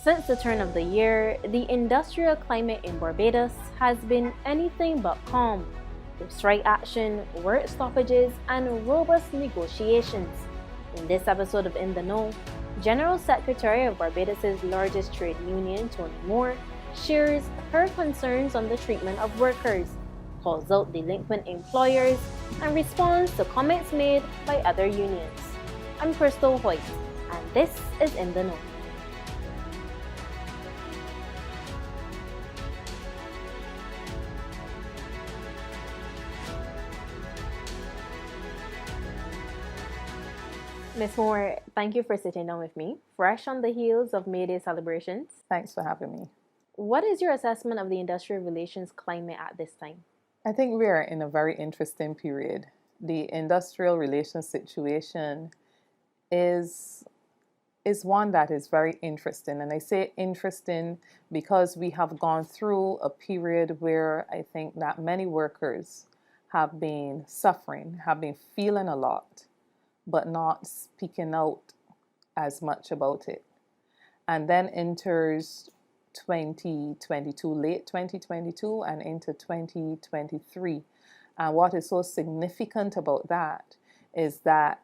Since the turn of the year, the industrial climate in Barbados has been anything but calm, with strike action, work stoppages, and robust negotiations. In this episode of In the Know, General Secretary of Barbados' largest trade union, Toni shares her concerns on the treatment of workers, calls out delinquent employers, and responds to comments made by other unions. I'm Krystal Hoyte, and this is In the Know. Ms. Moore, thank you for sitting down with me, fresh on the heels of May Day celebrations. Thanks for having me. What is your assessment of the industrial relations climate at this time? I think we are in a very interesting period. The industrial relations situation is one that is very interesting. And I say interesting because we have gone through a period where I think that many workers have been suffering, have been feeling a lot, but not speaking out as much about it. And then enters 2022, late 2022 and into 2023. And what is so significant about that is that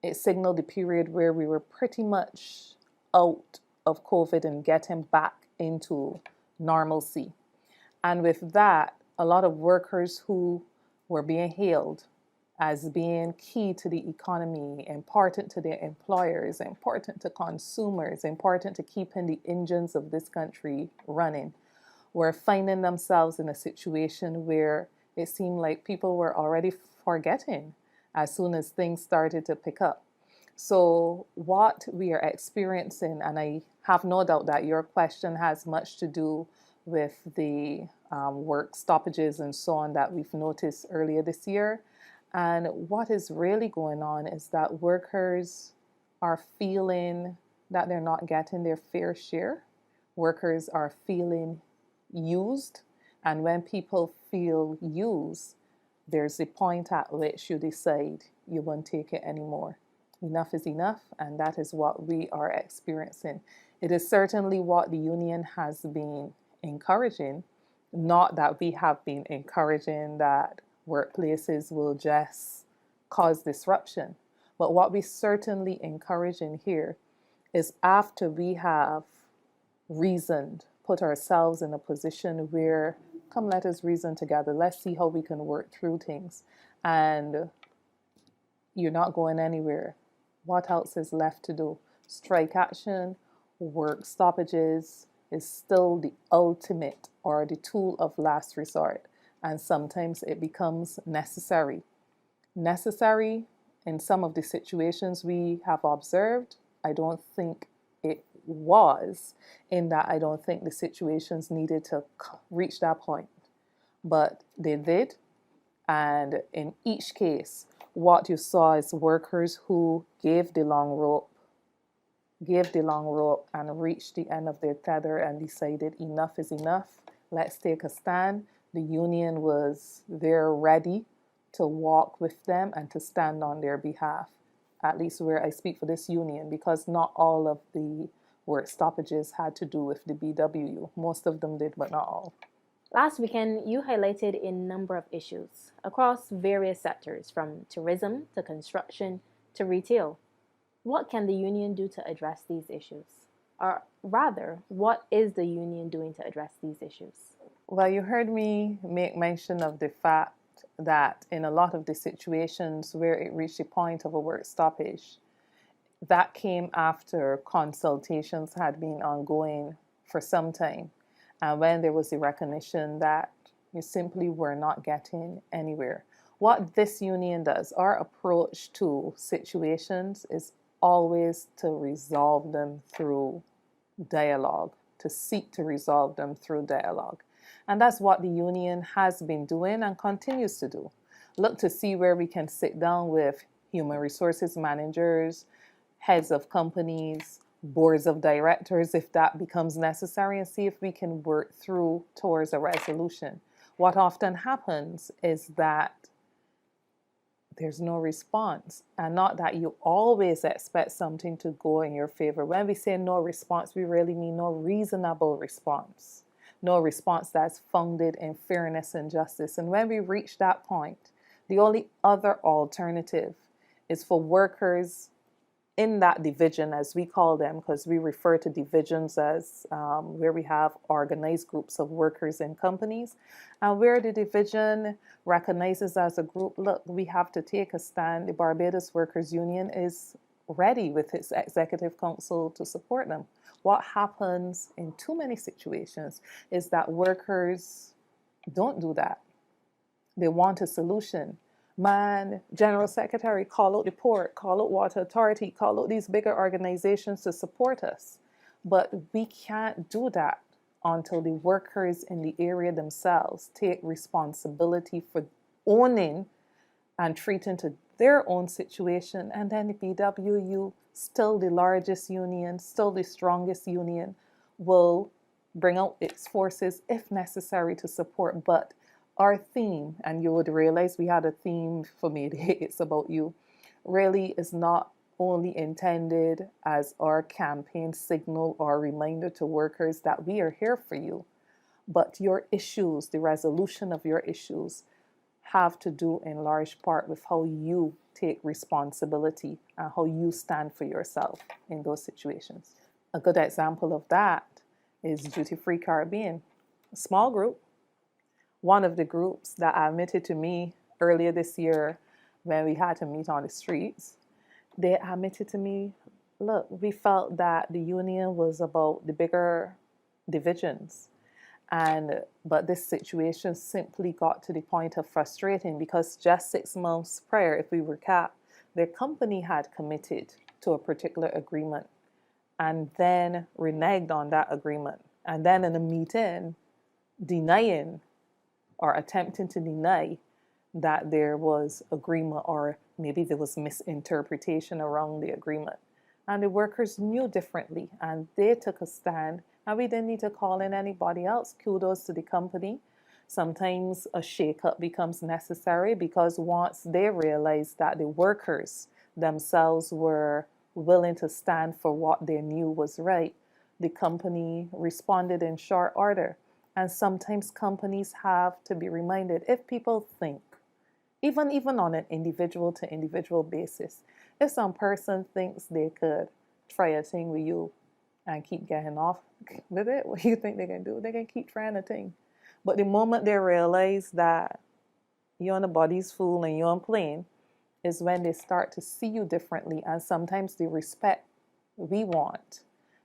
it signaled the period where we were pretty much out of COVID and getting back into normalcy. And with that, a lot of workers who were being hailed as being key to the economy, important to their employers, important to consumers, important to keeping the engines of this country running, were finding themselves in a situation where it seemed like people were already forgetting as soon as things started to pick up. So what we are experiencing, and I have no doubt that your question has much to do with the work stoppages and so on that we've noticed earlier this year. And what is really going on is that workers are feeling that they're not getting their fair share. Workers are feeling used. And when people feel used, there's a point at which you decide you won't take it anymore. Enough is enough, and that is what we are experiencing. It is certainly what the union has been encouraging, not that we have been encouraging that workplaces will just cause disruption. But what we certainly encourage in here is after we have reasoned, put ourselves in a position where, come let us reason together, let's see how we can work through things. And you're not going anywhere. What else is left to do? Strike action, work stoppages is still the ultimate or the tool of last resort. And sometimes it becomes necessary. Necessary in some of the situations we have observed. I don't think it was, in that I don't think the situations needed to reach that point. But they did. And in each case, what you saw is workers who gave the long rope and reached the end of their tether and decided enough is enough. Let's take a stand. The union was there ready to walk with them and to stand on their behalf, at least where I speak for this union, because not all of the work stoppages had to do with the BWU. Most of them did, but not all. Last weekend, you highlighted a number of issues across various sectors, from tourism to construction to retail. What can the union do to address these issues? Or rather, what is the union doing to address these issues? Well, you heard me make mention of the fact that in a lot of the situations where it reached the point of a work stoppage, that came after consultations had been ongoing for some time. And when there was the recognition that you simply were not getting anywhere. What this union does, our approach to situations is always to resolve them through dialogue, to seek to resolve them through dialogue. And that's what the union has been doing and continues to do. Look to see where we can sit down with human resources managers, heads of companies, boards of directors, if that becomes necessary, and see if we can work through towards a resolution. What often happens is that there's no response. And not that you always expect something to go in your favor. When we say no response, we really mean no reasonable response. No response that's founded in fairness and justice. And when we reach that point, the only other alternative is for workers in that division, as we call them, because we refer to divisions as where we have organized groups of workers in companies, and where the division recognizes as a group, look, we have to take a stand. The Barbados Workers Union is ready with its executive council to support them. What happens in too many situations is that workers don't do that. They want a solution. Man, General Secretary, call out the port, call out Water Authority, call out these bigger organizations to support us. But we can't do that until the workers in the area themselves take responsibility for owning and treating to their own situation. And then the BWU, still the largest union, still the strongest union, will bring out its forces if necessary to support. But our theme, and you would realize we had a theme for me today, it's about you, really is not only intended as our campaign signal or reminder to workers that we are here for you, but your issues, the resolution of your issues, have to do in large part with how you take responsibility and how you stand for yourself in those situations. A good example of that is Duty Free Caribbean, a small group. One of the groups that admitted to me earlier this year when we had to meet on the streets, they admitted to me, look, we felt that the union was about the bigger divisions. But this situation simply got to the point of frustrating because just 6 months prior, if we recap, their company had committed to a particular agreement and then reneged on that agreement. And then in a meeting, denying or attempting to deny that there was agreement, or maybe there was misinterpretation around the agreement. And the workers knew differently and they took a stand, and we didn't need to call in anybody else. Kudos to the company. Sometimes a shake-up becomes necessary because once they realized that the workers themselves were willing to stand for what they knew was right, the company responded in short order. And sometimes companies have to be reminded, if people think, even on an individual to individual basis, if some person thinks they could try a thing with you and keep getting off with it, what do you think they can do? They can keep trying a thing. But the moment they realize that you're on the body's fool and you're on plane, is when they start to see you differently. And sometimes the respect we want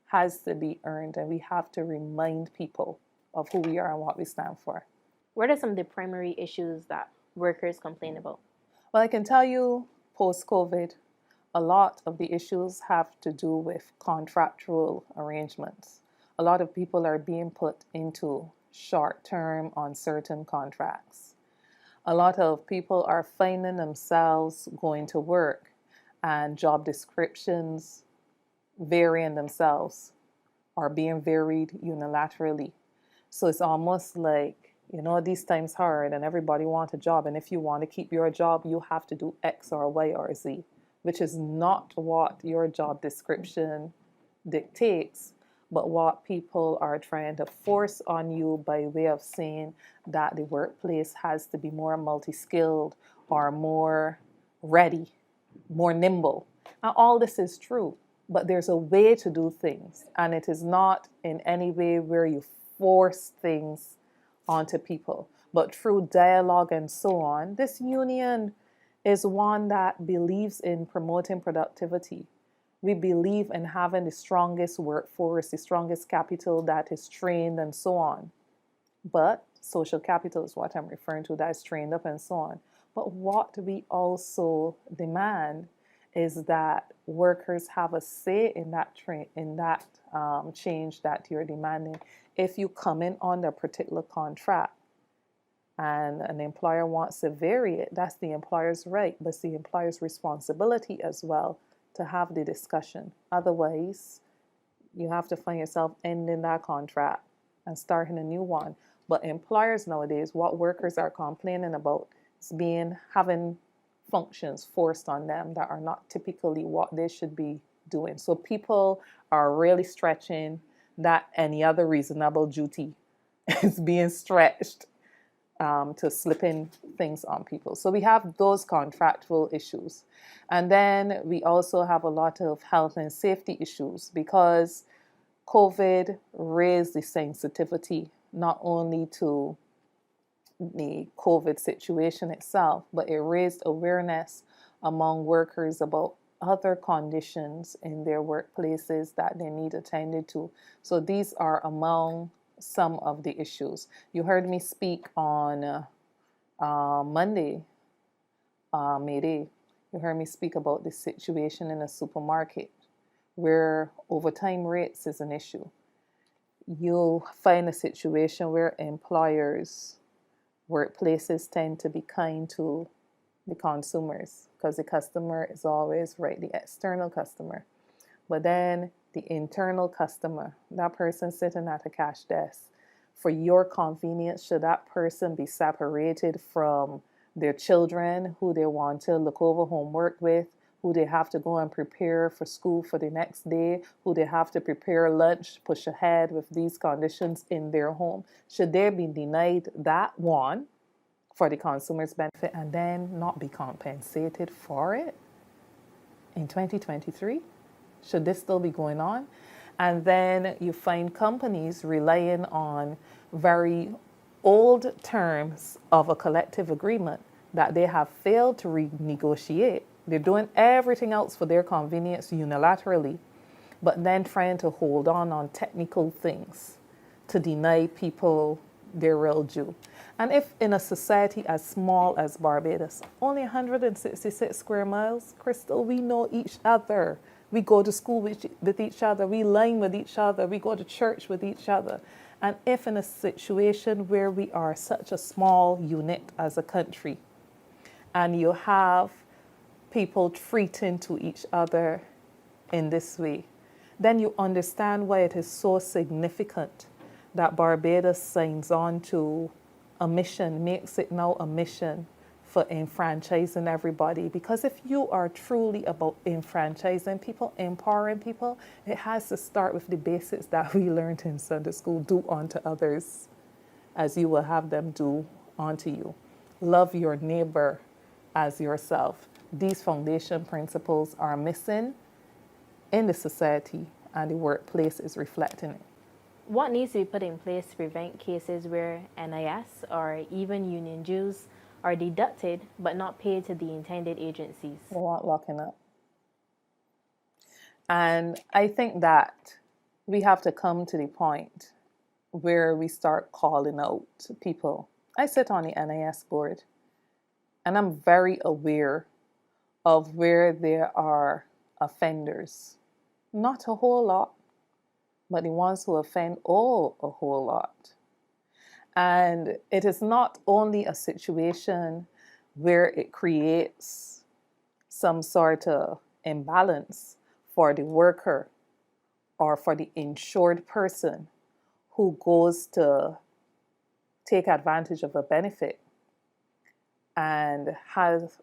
has to be earned, and we have to remind people of who we are and what we stand for. What are some of the primary issues that workers complain about? Well, I can tell you post-COVID, a lot of the issues have to do with contractual arrangements. A lot of people are being put into short-term, uncertain contracts. A lot of people are finding themselves going to work and job descriptions varying themselves or being varied unilaterally. So it's almost like, these times hard and everybody wants a job. And if you want to keep your job, you have to do X or Y or Z, which is not what your job description dictates, but what people are trying to force on you by way of saying that the workplace has to be more multi-skilled or more ready, more nimble. And all this is true, but there's a way to do things, and it is not in any way where you force things onto people, but through dialogue and so on. This union is one that believes in promoting productivity. We believe in having the strongest workforce, the strongest capital that is trained and so on. But social capital is what I'm referring to, that is trained up and so on. But what we also demand is that workers have a say in that change that you're demanding. If you come in on a particular contract and an employer wants to vary it, that's the employer's right, but it's the employer's responsibility as well to have the discussion. Otherwise, you have to find yourself ending that contract and starting a new one. But employers nowadays, what workers are complaining about is having functions forced on them that are not typically what they should be doing. So people are really stretching that any other reasonable duty is being stretched to slipping things on people. So we have those contractual issues. And then we also have a lot of health and safety issues because COVID raised the sensitivity not only to the COVID situation itself, but it raised awareness among workers about other conditions in their workplaces that they need attended to. So these are among some of the issues. You heard me speak on Monday, May Day. You heard me speak about the situation in a supermarket where overtime rates is an issue. You'll find a situation where employers, workplaces tend to be kind to the consumers because the customer is always right, the external customer. But then the internal customer, that person sitting at a cash desk, for your convenience, should that person be separated from their children who they want to look over homework with, who they have to go and prepare for school for the next day, who they have to prepare lunch, push ahead with these conditions in their home? Should they be denied that one for the consumer's benefit and then not be compensated for it in 2023? Should this still be going on? And then you find companies relying on very old terms of a collective agreement that they have failed to renegotiate. They're doing everything else for their convenience unilaterally, but then trying to hold on technical things to deny people their real due. And if in a society as small as Barbados, only 166 square miles, Krystal, we know each other. We go to school with each other. We line with each other. We go to church with each other. And if in a situation where we are such a small unit as a country, and you have people treating to each other in this way, then you understand why it is so significant that Barbados signs on to a mission, makes it now a mission for enfranchising everybody. Because if you are truly about enfranchising people, empowering people, it has to start with the basics that we learned in Sunday school. Do unto others as you will have them do unto you. Love your neighbor as yourself. These foundation principles are missing in the society, and the workplace is reflecting it. What needs to be put in place to prevent cases where NIS or even union dues are deducted but not paid to the intended agencies? They want locking up. And I think that we have to come to the point where we start calling out people. I sit on the NIS board, and I'm very aware of where there are offenders. Not a whole lot, but the ones who offend, a whole lot. And it is not only a situation where it creates some sort of imbalance for the worker or for the insured person who goes to take advantage of a benefit and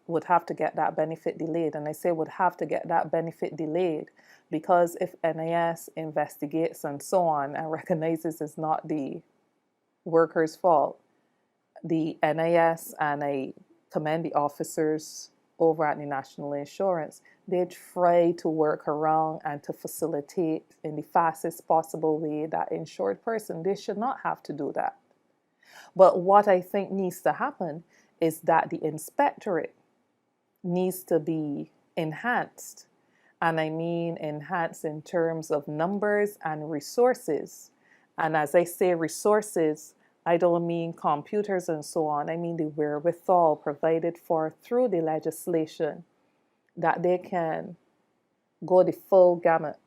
would have to get that benefit delayed. And I say would have to get that benefit delayed because if NIS investigates and so on and recognizes it's not the worker's fault, the NIS, and I commend the officers over at the National Insurance, they try to work around and to facilitate in the fastest possible way that insured person. They should not have to do that. But what I think needs to happen is that the inspectorate needs to be enhanced. And I mean enhanced in terms of numbers and resources. And as I say resources, I don't mean computers and so on. I mean the wherewithal provided for through the legislation that they can go the full gamut,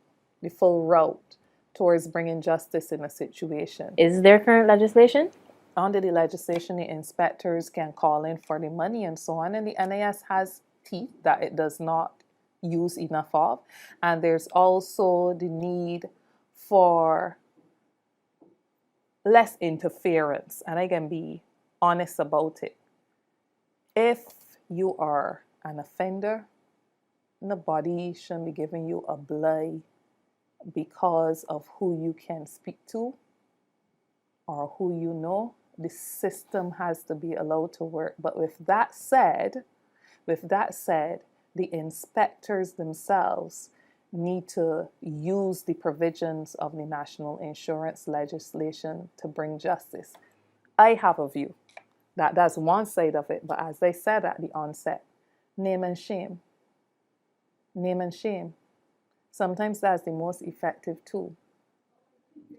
the full route towards bringing justice in a situation. Is there current legislation? Under the legislation, the inspectors can call in for the money and so on. And the NIS has teeth that it does not use enough of. And there's also the need for less interference. And I can be honest about it. If you are an offender, nobody shouldn't be giving you a blow because of who you can speak to or who you know. The system has to be allowed to work. But with that said, the inspectors themselves need to use the provisions of the national insurance legislation to bring justice. I have a view that that's one side of it, but as I said at the onset, name and shame. Name and shame. Sometimes that's the most effective tool.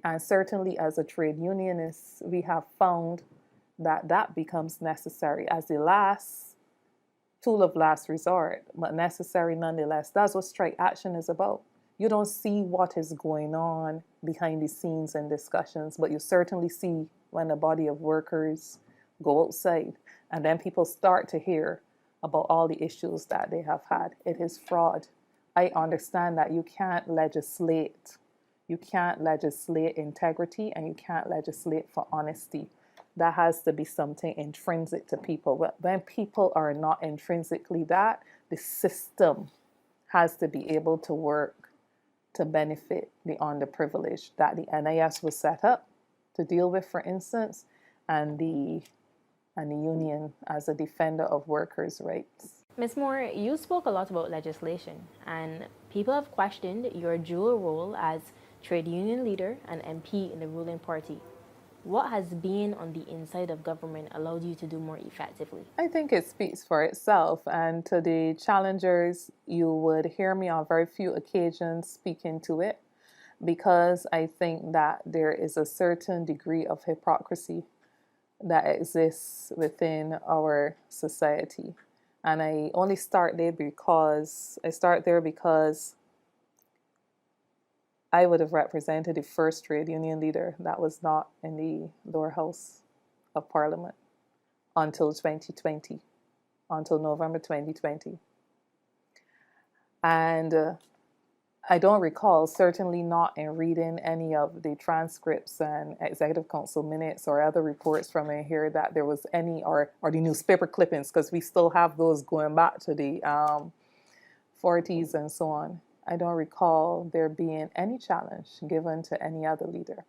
And certainly as a trade unionist, we have found that that becomes necessary as the last tool of last resort, but necessary nonetheless. That's what strike action is about. You don't see what is going on behind the scenes in discussions, but you certainly see when a body of workers go outside and then people start to hear about all the issues that they have had. It is fraud. I understand that you can't legislate. You can't legislate integrity and you can't legislate for honesty. That has to be something intrinsic to people. But when people are not intrinsically that, the system has to be able to work to benefit the underprivileged that the NIS was set up to deal with, for instance, and the union as a defender of workers' rights. Ms. Moore, you spoke a lot about legislation, and people have questioned your dual role as trade union leader and MP in the ruling party. What has being on the inside of government allowed you to do more effectively? I think it speaks for itself. And to the challengers, you would hear me on very few occasions speaking to it, because I think that there is a certain degree of hypocrisy that exists within our society. And I only start there because I would have represented the first trade union leader that was not in the lower house of Parliament until 2020, until November 2020. And I don't recall, certainly not in reading any of the transcripts and executive council minutes or other reports from in here, that there was any, or the newspaper clippings, because we still have those going back to the 40s and so on. I don't recall there being any challenge given to any other leader.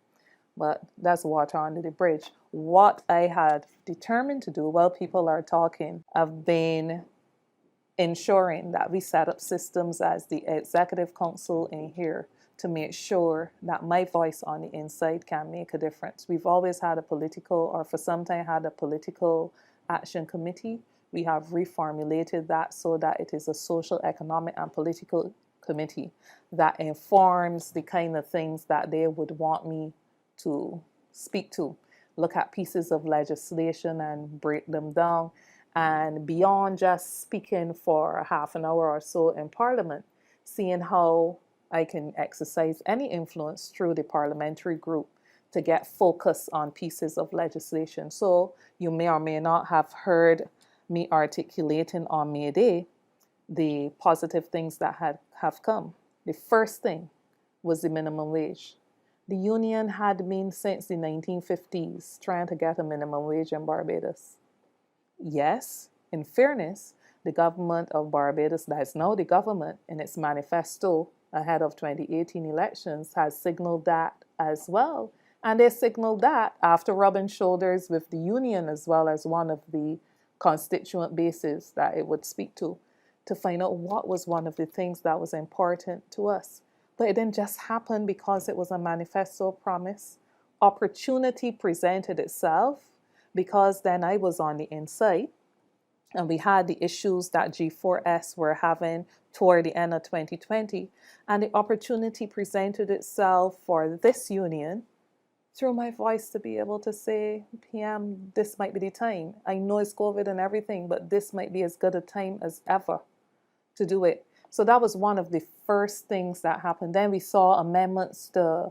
But that's water under the bridge. What I had determined to do while people are talking, I've been ensuring that we set up systems as the executive council in here to make sure that my voice on the inside can make a difference. We've always had a political, or for some time had a political action committee. We have reformulated that so that it is a social, economic, and political committee that informs the kind of things that they would want me to speak to. Look at pieces of legislation and break them down. And beyond just speaking for half an hour or so in Parliament, seeing how I can exercise any influence through the parliamentary group to get focus on pieces of legislation. So you may or may not have heard me articulating on May Day the positive things that have come. The first thing was the minimum wage. The union had been since the 1950s trying to get a minimum wage in Barbados. Yes, in fairness, the government of Barbados, that is now the government, in its manifesto ahead of 2018 elections, has signaled that as well. And they signaled that after rubbing shoulders with the union as well as one of the constituent bases that it would speak to find out what was one of the things that was important to us. But it didn't just happen because it was a manifesto promise. Opportunity presented itself because then I was on the inside and we had the issues that G4S were having toward the end of 2020. And the opportunity presented itself for this union through my voice to be able to say, PM, this might be the time. I know it's COVID and everything, but this might be as good a time as ever to do it. So that was one of the first things that happened. Then we saw amendments to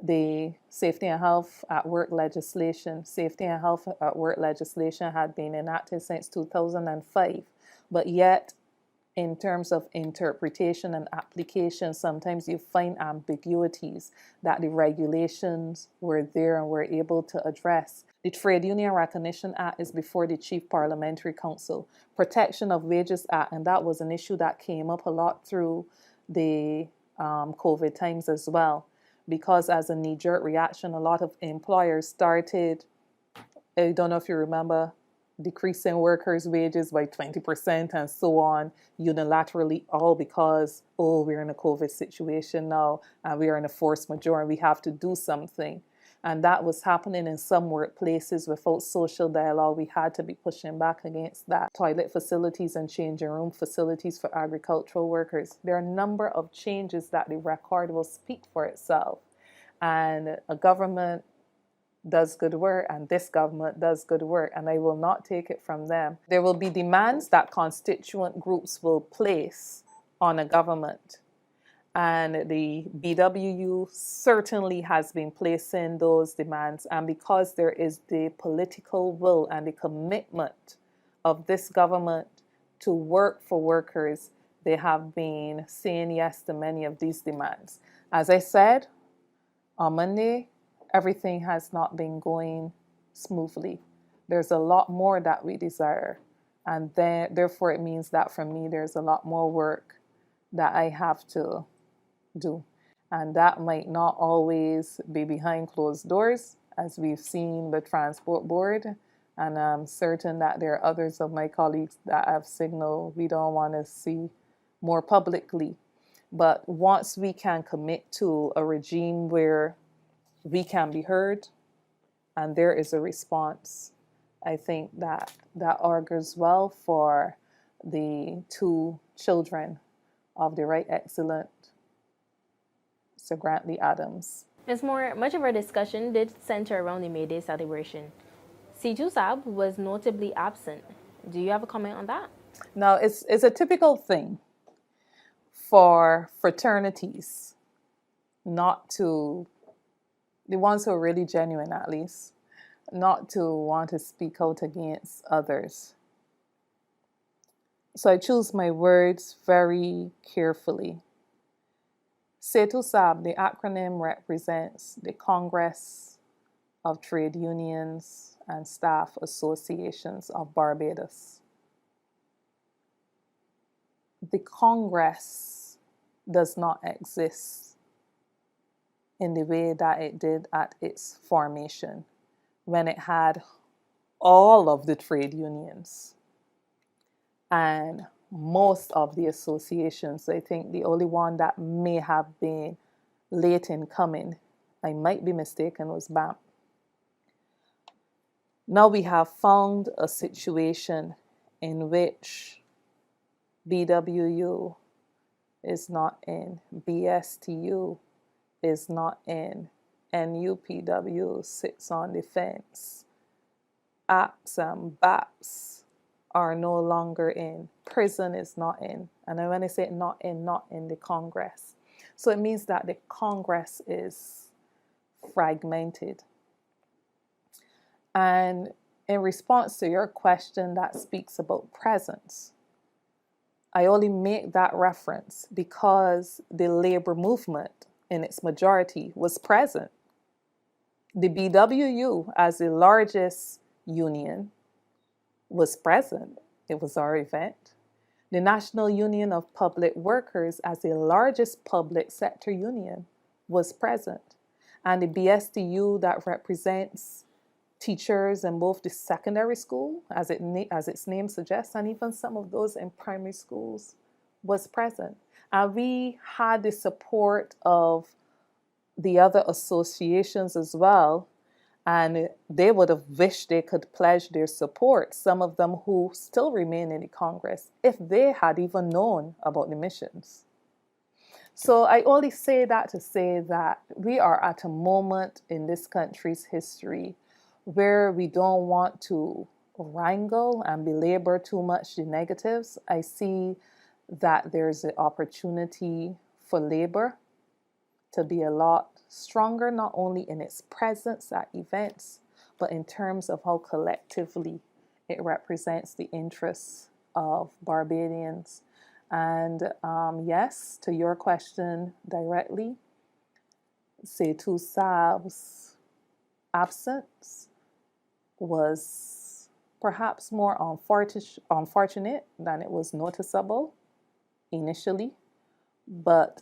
the safety and health at work legislation. Safety and health at work legislation had been enacted since 2005, but yet in terms of interpretation and application, sometimes you find ambiguities that the regulations were there and were able to address. The Trade Union Recognition Act is before the Chief Parliamentary Council. Protection of Wages Act, and that was an issue that came up a lot through the COVID times as well, because as a knee-jerk reaction, a lot of employers started, I don't know if you remember, decreasing workers' wages by 20% and so on unilaterally, all because, oh, we're in a COVID situation now and we are in a force majeure and we have to do something. And that was happening in some workplaces without social dialogue. We had to be pushing back against that. Toilet facilities and changing room facilities for agricultural workers. There are a number of changes that the record will speak for itself. And a government does good work, and this government does good work, and I will not take it from them. There will be demands that constituent groups will place on a government, and the BWU certainly has been placing those demands, and because there is the political will and the commitment of this government to work for workers, they have been saying yes to many of these demands. As I said, on Monday, everything has not been going smoothly. There's a lot more that we desire. And then, therefore, it means that for me, there's a lot more work that I have to do. And that might not always be behind closed doors, as we've seen the Transport Board. And I'm certain that there are others of my colleagues that have signaled we don't want to see more publicly. But once we can commit to a regime where we can be heard and there is a response, I think that augurs well for the two children of the Right Excellent Sir Grantley Adams. Ms. Moore, much of our discussion did center around the May Day celebration. Siju Saab was notably absent. Do you have a comment on that? Now, it's a typical thing for fraternities not to, the ones who are really genuine at least, not to want to speak out against others. So I choose my words very carefully. Setu Saab, the acronym represents the Congress of Trade Unions and Staff Associations of Barbados. The Congress does not exist in the way that it did at its formation, when it had all of the trade unions and most of the associations. I think the only one that may have been late in coming, I might be mistaken, was BAM. Now we have found a situation in which BWU is not in, BSTU is not in, NUPW sits on the fence, APS and BAPS are no longer in, prison is not in, and when I say not in the Congress. So it means that the Congress is fragmented. And in response to your question that speaks about presence, I only make that reference because the labor movement in its majority was present. The BWU, as the largest union, was present. It was our event. The National Union of Public Workers, as the largest public sector union, was present. And the BSTU, that represents teachers in both the secondary school, as its name suggests, and even some of those in primary schools, was present. And we had the support of the other associations as well, and they would have wished they could pledge their support, some of them who still remain in the Congress, if they had even known about the missions. So I only say that to say that we are at a moment in this country's history where we don't want to wrangle and belabor too much the negatives. I see that there's an opportunity for labor to be a lot stronger, not only in its presence at events, but in terms of how collectively it represents the interests of Barbadians And yes, to your question directly, Setu Saab's absence was perhaps more unfortunate than it was noticeable initially, but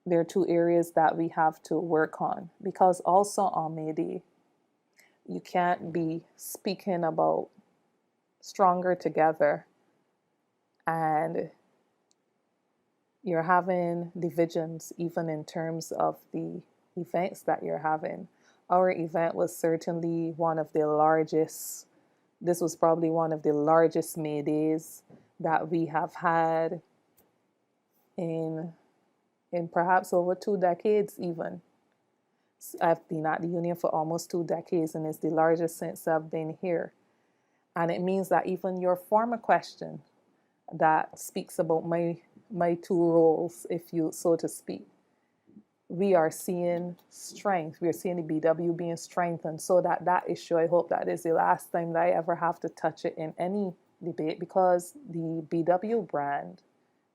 there are two areas that we have to work on, because also on May Day, you can't be speaking about stronger together and you're having divisions even in terms of the events that you're having. Our event was certainly one of the largest. This was probably one of the largest May Days that we have had in perhaps over 2 decades even. I've been at the union for almost 2 decades, and it's the largest since I've been here. And it means that even your former question that speaks about my two roles, if you so to speak, we are seeing strength. We are seeing the BW being strengthened, so that issue, I hope that is the last time that I ever have to touch it in any debate, because the BW brand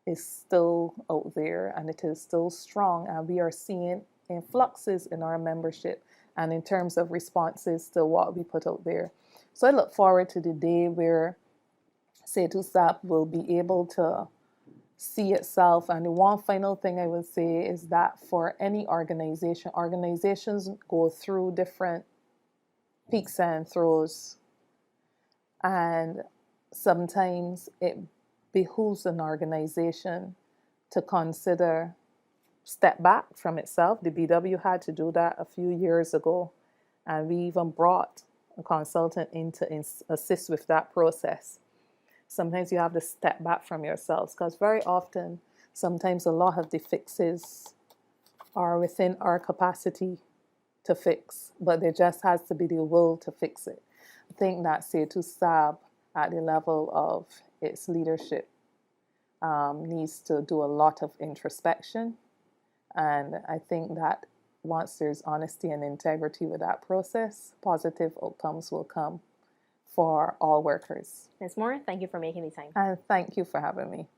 is still out there and it is still strong, and we are seeing influxes in our membership and in terms of responses to what we put out there. So I look forward to the day where Setu Saab will be able to see itself. And the one final thing I would say is that for any organization, organizations go through different peaks and throws, and sometimes it behooves an organization to consider step back from itself. The BW had to do that a few years ago, and we even brought a consultant in to assist with that process. Sometimes you have to step back from yourselves, because very often, sometimes a lot of the fixes are within our capacity to fix, but there just has to be the will to fix it. I think that Setu Saab, at the level of its leadership, needs to do a lot of introspection. And I think that once there's honesty and integrity with that process, positive outcomes will come for all workers. Ms. Moore, thank you for making the time. And thank you for having me.